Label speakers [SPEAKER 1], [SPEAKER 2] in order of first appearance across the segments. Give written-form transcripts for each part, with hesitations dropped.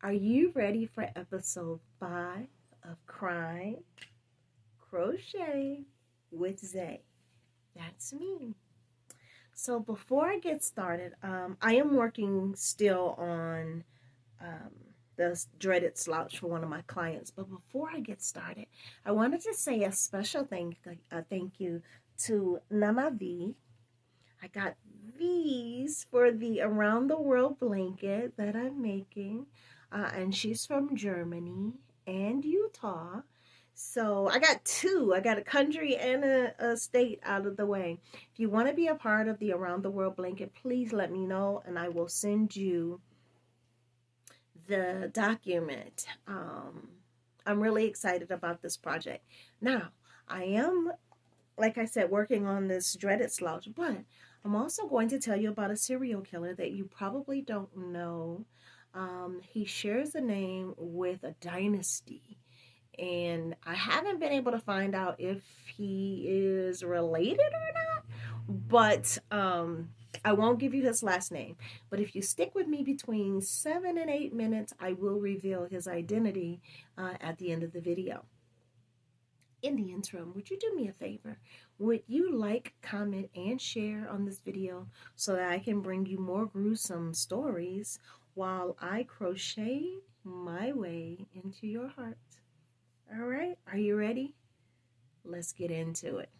[SPEAKER 1] Are you ready for episode 5 of Crime, Crochet with Zay? That's me. So before I get started, I am working still on um, the dreaded slouch for one of my clients. But before I get started, I wanted to say a special thank you to Nama V. I got these for the Around the World blanket that I'm making. And she's from Germany and Utah. So I got two. I got a country and a state out of the way. If you want to be a part of the Around the World blanket, please let me know and I will send you the document. I'm really excited about this project. Now, I am, like I said, working on this dreaded slouch, but I'm also going to tell you about a serial killer that you probably don't know. He shares a name with a dynasty, and I haven't been able to find out if he is related or not, but I won't give you his last name. But if you stick with me between 7 and 8 minutes, I will reveal his identity at the end of the video. In the interim, would you do me a favor? Would you like, comment, and share on this video so that I can bring you more gruesome stories while I crochet my way into your heart? All right, are you ready? Let's get into it.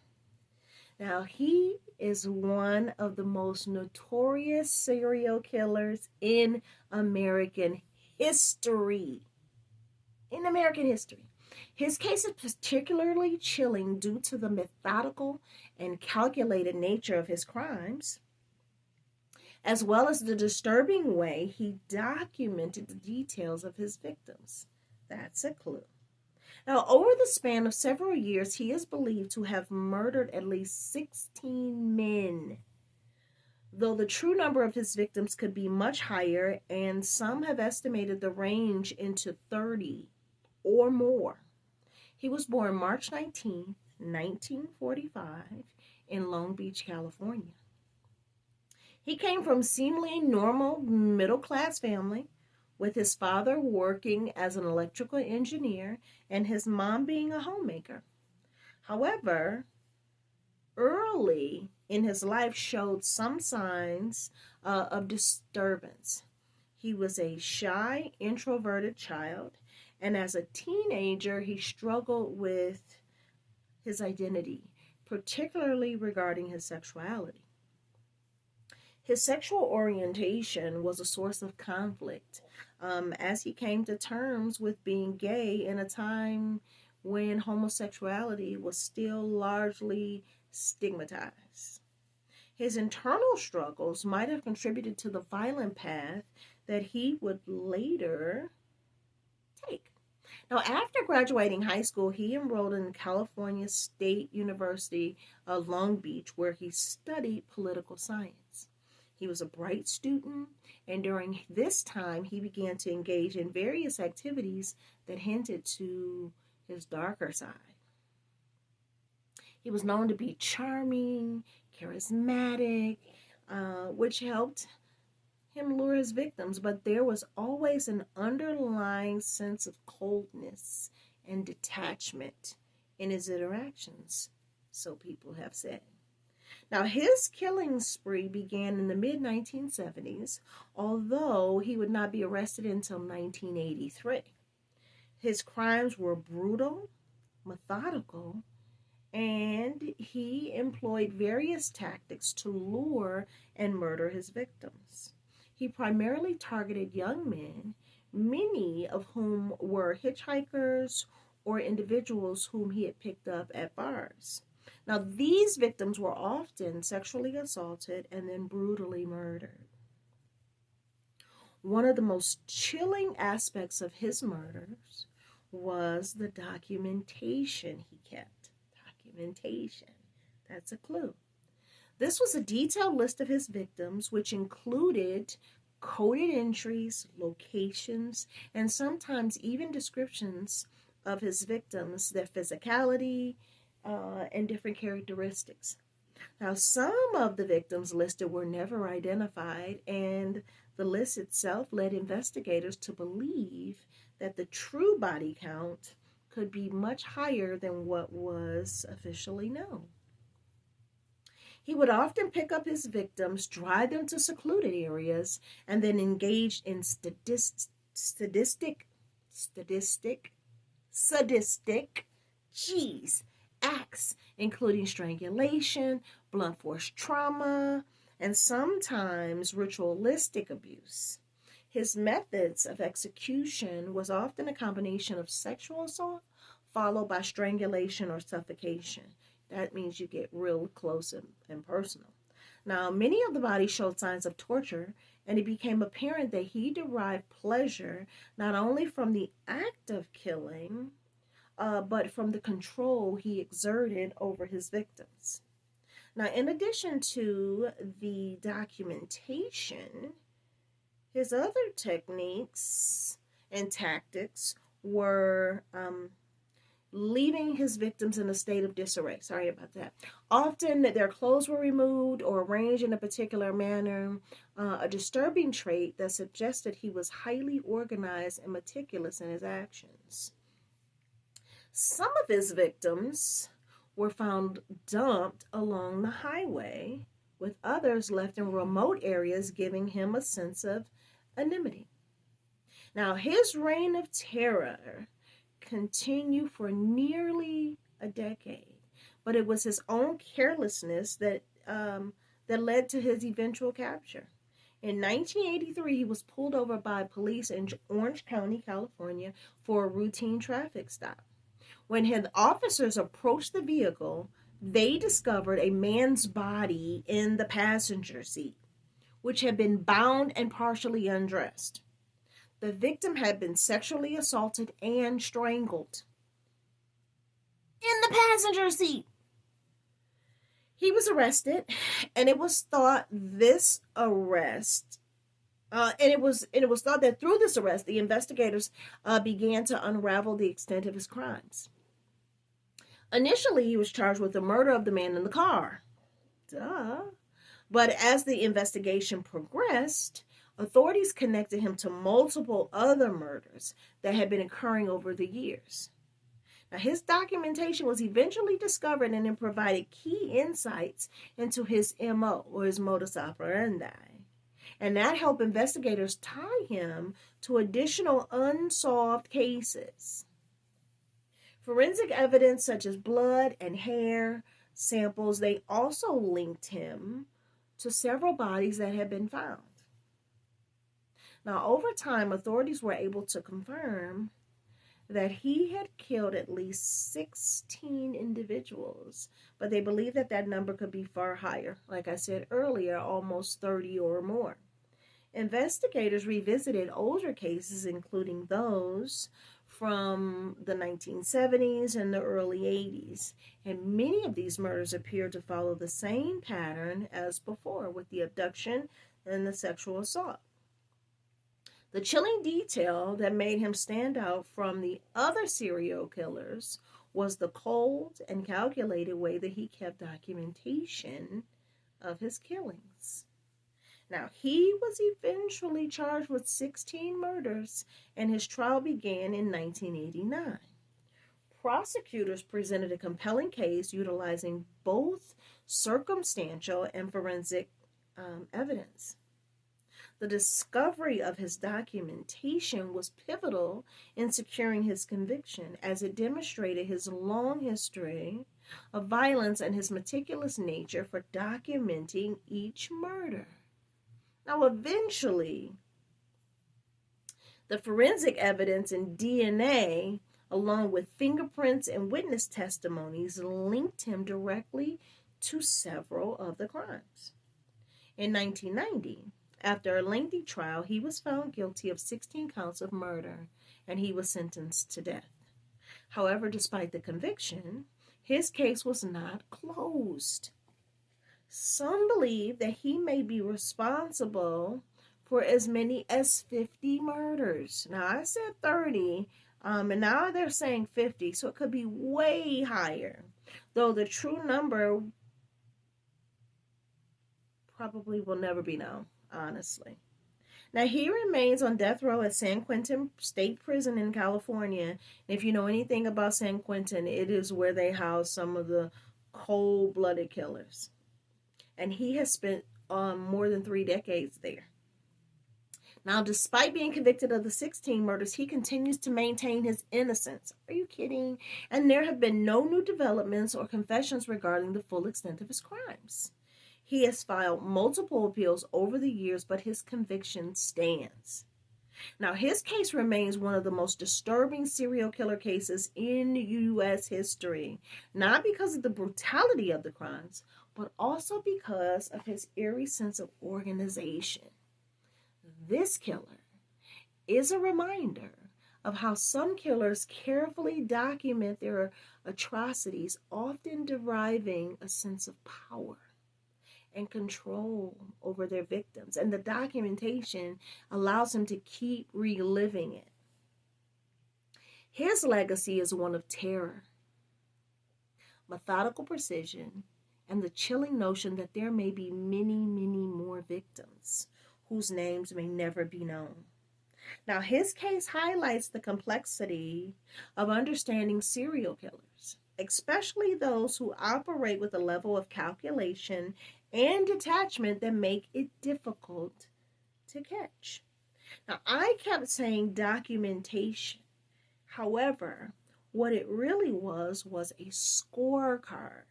[SPEAKER 1] Now, he is one of the most notorious serial killers in American history. In American history. His case is particularly chilling due to the methodical and calculated nature of his crimes, as well as the disturbing way he documented the details of his victims. That's a clue. Now, over the span of several years, he is believed to have murdered at least 16 men, though the true number of his victims could be much higher, and some have estimated the range into 30 or more. He was born March 19, 1945, in Long Beach, California. He came from seemingly normal middle-class family, with his father working as an electrical engineer and his mom being a homemaker. However, early in his life showed some signs of disturbance. He was a shy, introverted child, and as a teenager, he struggled with his identity, particularly regarding his sexuality. His sexual orientation was a source of conflict as he came to terms with being gay in a time when homosexuality was still largely stigmatized. His internal struggles might have contributed to the violent path that he would later take. Now, after graduating high school, he enrolled in California State University of Long Beach, where he studied political science. He was a bright student, and during this time, he began to engage in various activities that hinted to his darker side. He was known to be charming, charismatic, which helped him lure his victims, but there was always an underlying sense of coldness and detachment in his interactions, so people have said. Now, his killing spree began in the mid-1970s, although he would not be arrested until 1983. His crimes were brutal, methodical, and he employed various tactics to lure and murder his victims. He primarily targeted young men, many of whom were hitchhikers or individuals whom he had picked up at bars. Now, these victims were often sexually assaulted and then brutally murdered. One of the most chilling aspects of his murders was the documentation he kept. Documentation. That's a clue. This was a detailed list of his victims, which included coded entries, locations, and sometimes even descriptions of his victims, their physicality, and different characteristics. Now, some of the victims listed were never identified, and The list itself led investigators to believe that the true body count could be much higher than what was officially known. He would often pick up his victims, drive them to secluded areas, and then engage in sadistic, acts, including strangulation, blunt force trauma, and sometimes ritualistic abuse. His methods of execution was often a combination of sexual assault followed by strangulation or suffocation. That means you get real close and personal. Now, many of the bodies showed signs of torture, and it became apparent that he derived pleasure not only from the act of killing, but from the control he exerted over his victims. Now, in addition to the documentation, his other techniques and tactics were leaving his victims in a state of disarray. Sorry about that. Often their clothes were removed or arranged in a particular manner, a disturbing trait that suggested he was highly organized and meticulous in his actions. Some of his victims were found dumped along the highway, with others left in remote areas, giving him a sense of anonymity. Now, his reign of terror continued for nearly a decade, but it was his own carelessness that led to his eventual capture. In 1983, he was pulled over by police in Orange County, California, for a routine traffic stop. When his officers approached the vehicle, they discovered a man's body in the passenger seat, which had been bound and partially undressed. The victim had been sexually assaulted and strangled in the passenger seat. He was arrested, and it was thought this arrest, it was thought that through this arrest, the investigators began to unravel the extent of his crimes. Initially, he was charged with the murder of the man in the car. Duh. But as the investigation progressed, authorities connected him to multiple other murders that had been occurring over the years. Now, his documentation was eventually discovered, and it provided key insights into his MO, or his modus operandi. And that helped investigators tie him to additional unsolved cases. Forensic evidence such as blood and hair samples, they also linked him to several bodies that had been found. Now, over time, authorities were able to confirm that he had killed at least 16 individuals, but they believe that that number could be far higher. Like I said earlier, almost 30 or more. Investigators revisited older cases, including those from the 1970s and the early 80s, and many of these murders appear to follow the same pattern as before, with the abduction and the sexual assault. The chilling detail that made him stand out from the other serial killers was the cold and calculated way that he kept documentation of his killings. Now, he was eventually charged with 16 murders, and his trial began in 1989. Prosecutors presented a compelling case utilizing both circumstantial and forensic evidence. The discovery of his documentation was pivotal in securing his conviction, as it demonstrated his long history of violence and his meticulous nature for documenting each murder. Now, eventually, the forensic evidence and DNA, along with fingerprints and witness testimonies, linked him directly to several of the crimes. In 1990, after a lengthy trial, he was found guilty of 16 counts of murder, and he was sentenced to death. However, despite the conviction, his case was not closed. Some believe that he may be responsible for as many as 50 murders. Now, I said 30, and now they're saying 50, so it could be way higher, though the true number probably will never be known, honestly. Now, he remains on death row at San Quentin State Prison in California. And if you know anything about San Quentin, it is where they house some of the cold-blooded killers. And he has spent more than 3 decades there. Now, despite being convicted of the 16 murders, he continues to maintain his innocence. Are you kidding? And there have been no new developments or confessions regarding the full extent of his crimes. He has filed multiple appeals over the years, but his conviction stands. Now, his case remains one of the most disturbing serial killer cases in U.S. history, not because of the brutality of the crimes, but also because of his eerie sense of organization. This killer is a reminder of how some killers carefully document their atrocities, often deriving a sense of power and control over their victims. And the documentation allows him to keep reliving it. His legacy is one of terror, methodical precision, and the chilling notion that there may be many, many more victims whose names may never be known. Now, his case highlights the complexity of understanding serial killers, especially those who operate with a level of calculation and detachment that make it difficult to catch. Now, I kept saying documentation. However, what it really was a scorecard.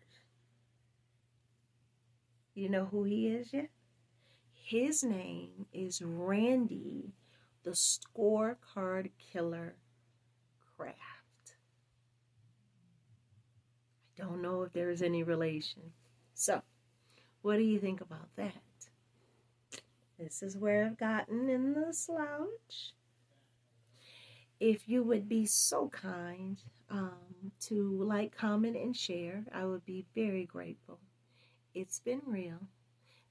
[SPEAKER 1] You know who he is yet? His name is Randy, the scorecard killer Kraft. I don't know if there is any relation. So, what do you think about that? This is where I've gotten in the slouch. If you would be so kind to like, comment, and share, I would be very grateful. It's been real.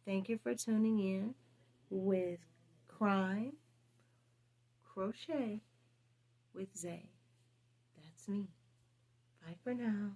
[SPEAKER 1] Thank you for tuning in with Crime Crochet with Zay. That's me. Bye for now.